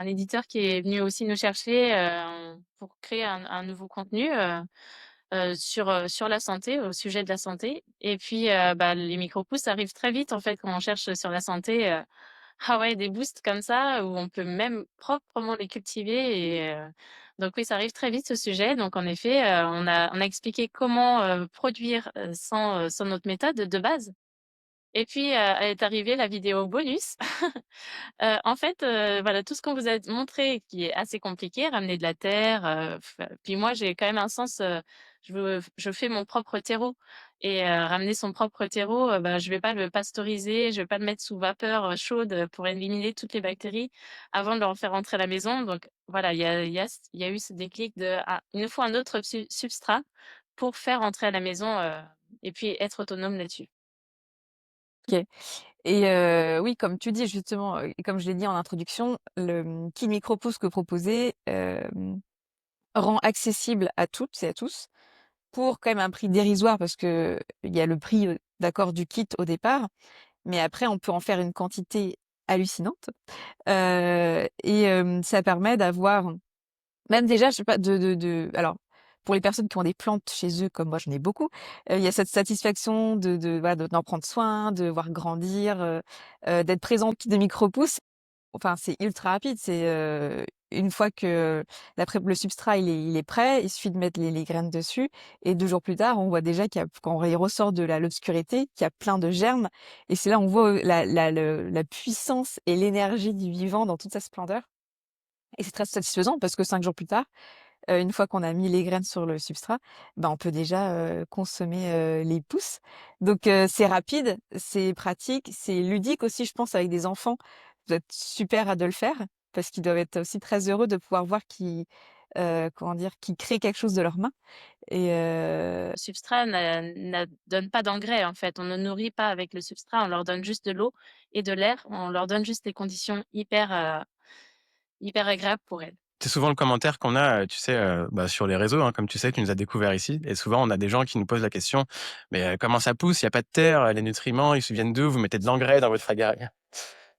un éditeur qui est venu aussi nous chercher, pour créer un nouveau contenu, sur la santé, au sujet de la santé et puis, bah, les micro-pousses arrivent très vite, en fait, quand on cherche sur la santé, ah ouais, des boosts comme ça où on peut même proprement les cultiver et donc oui, ça arrive très vite ce sujet. Donc en effet, on a expliqué comment, produire, sans notre méthode de base et puis, est arrivée la vidéo bonus. En fait, voilà, tout ce qu'on vous a montré qui est assez compliqué, ramener de la terre, puis moi j'ai quand même un sens, je fais mon propre terreau et ramener son propre terreau, bah, je vais pas le pasteuriser, je vais pas le mettre sous vapeur, chaude, pour éliminer toutes les bactéries avant de le faire rentrer à la maison. Donc voilà, il y a eu ce déclic de: «Ah, il nous faut un autre substrat pour faire rentrer à la maison, et puis être autonome là-dessus». OK. Et oui, comme tu dis justement, et comme je l'ai dit en introduction, le, kit micro-pouce que proposez, rend accessible à toutes et à tous pour quand même un prix dérisoire parce qu'il y a le prix, d'accord, du kit au départ, mais après on peut en faire une quantité hallucinante, et ça permet d'avoir même déjà, je sais pas, alors, pour les personnes qui ont des plantes chez eux, comme moi j'en ai beaucoup, il y a cette satisfaction voilà, d'en prendre soin, de voir grandir, d'être présent au kit de micro-pousses. Enfin, c'est ultra rapide. C'est, une fois que le substrat il est prêt, il suffit de mettre les graines dessus et 2 jours plus tard, on voit déjà qu'il y a quand il ressort de l'obscurité, qu'il y a plein de germes et c'est là on voit, la puissance et l'énergie du vivant dans toute sa splendeur et c'est très satisfaisant parce que 5 jours plus tard, une fois qu'on a mis les graines sur le substrat, ben, on peut déjà, consommer, les pousses. Donc c'est rapide, c'est pratique, c'est ludique aussi, je pense, avec des enfants. Ça doit être super de le faire parce qu'ils doivent être aussi très heureux de pouvoir voir qu'ils, comment dire? Qu'ils créent quelque chose de leurs mains et Le substrat n'a donne pas d'engrais, en fait. On ne nourrit pas avec le substrat, on leur donne juste de l'eau et de l'air. On leur donne juste des conditions hyper agréables pour elles. C'est souvent le commentaire qu'on a, tu sais, bah, sur les réseaux, hein, comme tu sais, tu nous as découvert ici et souvent on a des gens qui nous posent la question: «Mais, comment ça pousse? Il y a pas de terre, les nutriments, ils viennent d'où? Vous mettez de l'engrais dans votre agraria?»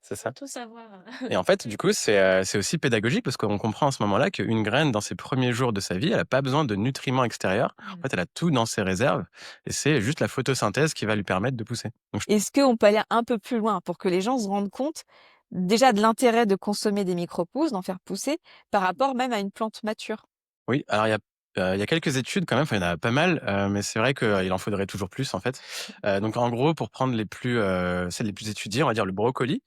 C'est Faut ça? tout savoir. Et en fait, du coup, c'est aussi pédagogique parce qu'on comprend à ce moment-là qu'une graine, dans ses premiers jours de sa vie, elle a pas besoin de nutriments extérieurs. En Mmh. fait, elle a tout dans ses réserves et c'est juste la photosynthèse qui va lui permettre de pousser. Donc est-ce qu'on peut aller un peu plus loin pour que les gens se rendent compte, déjà de l'intérêt de consommer des micro-pousses, d'en faire pousser, par rapport même à une plante mature? oui, alors il y a quelques études quand même, enfin il y en a pas mal, mais c'est vrai qu'il en faudrait toujours plus en fait. Donc en gros, pour prendre celles les plus étudiées, on va dire le brocoli.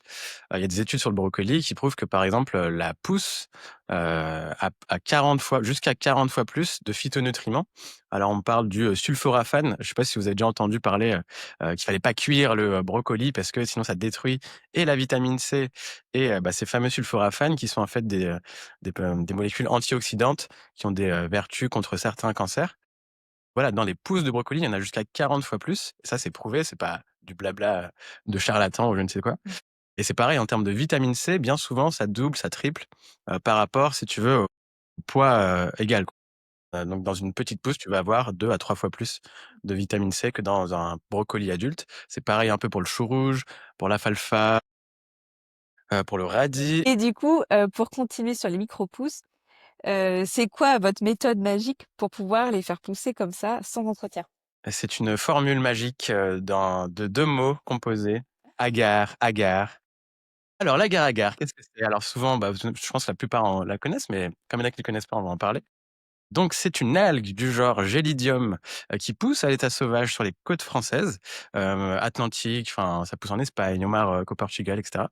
Il y a des études sur le brocoli qui prouvent que, par exemple, la pousse, a 40 fois jusqu'à 40 fois plus de phytonutriments. Alors on parle du, sulforaphane. Je sais pas si vous avez déjà entendu parler, qu'il fallait pas cuire le, brocoli parce que sinon ça détruit et la vitamine C et bah, ces fameux sulforaphanes qui sont en fait des molécules antioxydantes qui ont des, vertus contre certains cancers. Voilà, dans les pousses de brocoli, il y en a jusqu'à 40 fois plus. Ça, c'est prouvé, c'est pas du blabla, de charlatan ou je ne sais quoi. Mmh. Et c'est pareil en termes de vitamine C, bien souvent ça double, ça triple, par rapport, si tu veux, au poids, égal, quoi. Donc dans une petite pousse, tu vas avoir 2 à 3 fois plus de vitamine C que dans un brocoli adulte. C'est pareil un peu pour le chou rouge, pour l'alfalfa, pour le radis. Et du coup, pour continuer sur les micro-pousses, c'est quoi votre méthode magique pour pouvoir les faire pousser comme ça, sans entretien? C'est une formule magique, de 2 mots composés, agar, agar. Alors l'agar-agar, qu'est-ce que c'est? Alors souvent, bah, je pense que la plupart la connaissent, mais comme il y en a qui ne connaissent pas, on va en parler. Donc c'est une algue du genre Gélidium, qui pousse à l'état sauvage sur les côtes françaises, atlantiques, enfin ça pousse en Espagne, au Maroc, au Portugal et cetera.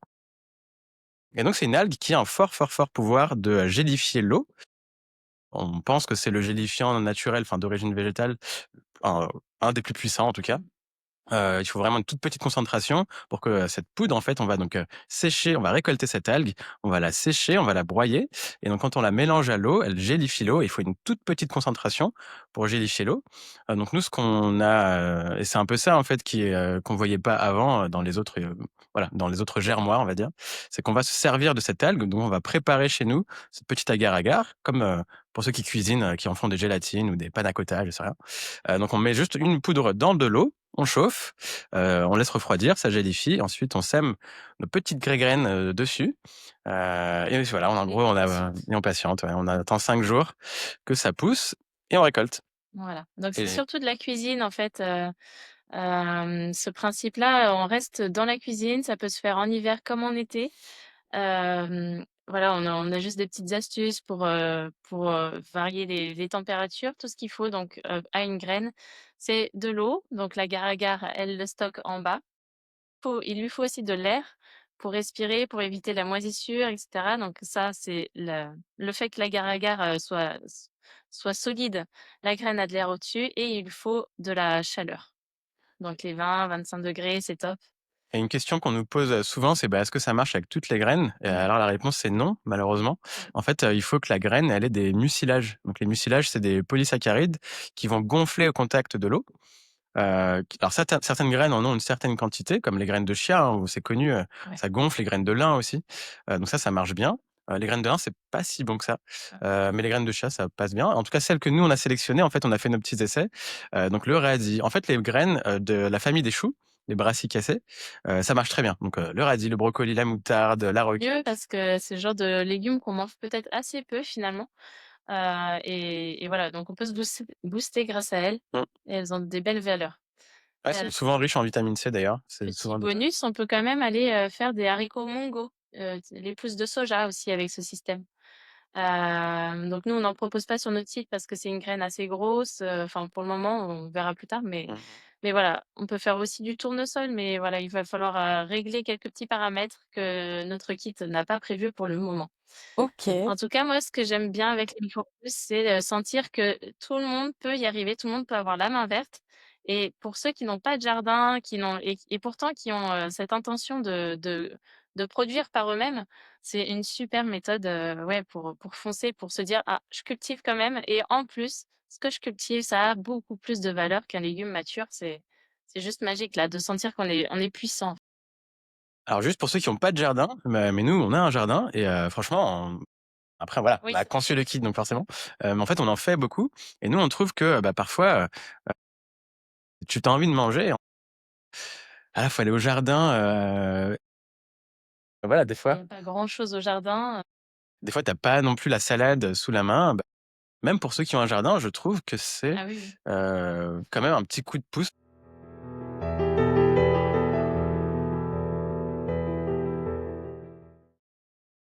Et donc c'est une algue qui a un fort, fort, fort pouvoir de gélifier l'eau. On pense que c'est le gélifiant naturel, enfin d'origine végétale, un un des plus puissants en tout cas. Il faut vraiment une toute petite concentration pour que, cette poudre, en fait, on va donc, sécher, on va récolter cette algue, on va la sécher, on va la broyer et donc quand on la mélange à l'eau, elle gélifie l'eau. Il faut une toute petite concentration pour gélifier l'eau. Donc nous, ce qu'on a, et c'est un peu ça, en fait, qu'on voyait pas avant, dans les autres, voilà, dans les autres germoirs, on va dire. C'est qu'on va se servir de cette algue, donc on va préparer chez nous cette petite agar-agar comme, pour ceux qui cuisinent, qui en font des gélatines ou des panna cotta, je sais rien. Donc on met juste une poudre dans de l'eau on chauffe, on laisse refroidir, ça gélifie. Ensuite, on sème nos petites graines, dessus, et voilà, en Et gros, on on a patiente. et on patiente, ouais. On attend 5 jours que ça pousse et on récolte. Voilà. Donc c'est Et surtout de la cuisine en fait, ce principe-là, on reste dans la cuisine, ça peut se faire en hiver comme en été. Voilà, on a juste des petites astuces pour, varier les températures. Tout ce qu'il faut donc, à une graine, c'est de l'eau, donc l'agar-agar, elle le stocke en bas. Il lui faut aussi de l'air pour respirer, pour éviter la moisissure et cetera. Donc ça, c'est le fait que l'agar-agar, soit solide, la graine a de l'air au-dessus et il lui faut de la chaleur. Donc les 20-25 degrés, c'est top. et une question qu'on nous pose, souvent, c'est: «Bah, est-ce que ça marche avec toutes les graines?» Et Mmh. alors la réponse, c'est non, malheureusement. Mmh. En fait, il faut que la graine, elle ait des mucilages. Donc les mucilages, c'est des polysaccharides qui vont gonfler au contact de l'eau. Alors certaines graines en ont une certaine quantité, comme les graines de chia, hein, où c'est connu, Ouais. ça gonfle, les graines de lin aussi. Donc ça marche bien. Les graines de lin, c'est pas si bon que ça, mais les graines de chia, ça passe bien. En tout cas, celles que nous, on a sélectionnées, en fait, on a fait nos petits essais. Donc le radis, en fait, les graines, de la famille des choux, les brassicacées, ça marche très bien. Donc le radis, le brocoli, la moutarde, la roquette. Mieux parce que c'est le genre de légumes qu'on mange peut-être assez peu finalement, et voilà, donc on peut se booster grâce à elles Mmh. et elles ont des belles valeurs. Ouais, elles sont souvent riches en vitamine C d'ailleurs, c'est Petit souvent des bonus, on peut quand même aller, faire des haricots mongo, les pousses de soja aussi avec ce système. Donc nous, on n'en propose pas sur notre site parce que c'est une graine assez grosse, enfin pour le moment, on verra plus tard, mmh. mais voilà. On peut faire aussi du tournesol, mais voilà, il va falloir, régler quelques petits paramètres que notre kit n'a pas prévus pour le moment. OK. En tout cas, moi, ce que j'aime bien avec les micro-pousses, c'est, sentir que tout le monde peut y arriver, tout le monde peut avoir la main verte et pour ceux qui n'ont pas de jardin, qui n'ont et pourtant qui ont, cette intention de produire par eux-mêmes, c'est une super méthode, ouais, pour foncer, pour se dire: «Ah, je cultive quand même et en plus, ce que je cultive, ça a beaucoup plus de valeur qu'un légume mature». C'est juste magique là, de sentir qu'on est puissant. Alors juste pour ceux qui ont pas de jardin, mais nous, on a un jardin et franchement, après voilà, on Oui, a conçu le kit donc forcément, mais en fait, on en fait beaucoup et nous, on trouve que, bah, parfois, tu as envie de manger, ah, faut aller au jardin, voilà, il y a pas grand-chose au jardin. des fois, tu as pas non plus la salade sous la main. Bah, même pour ceux qui ont un jardin, je trouve que c'est, Ah oui, oui. quand même un petit coup de pouce.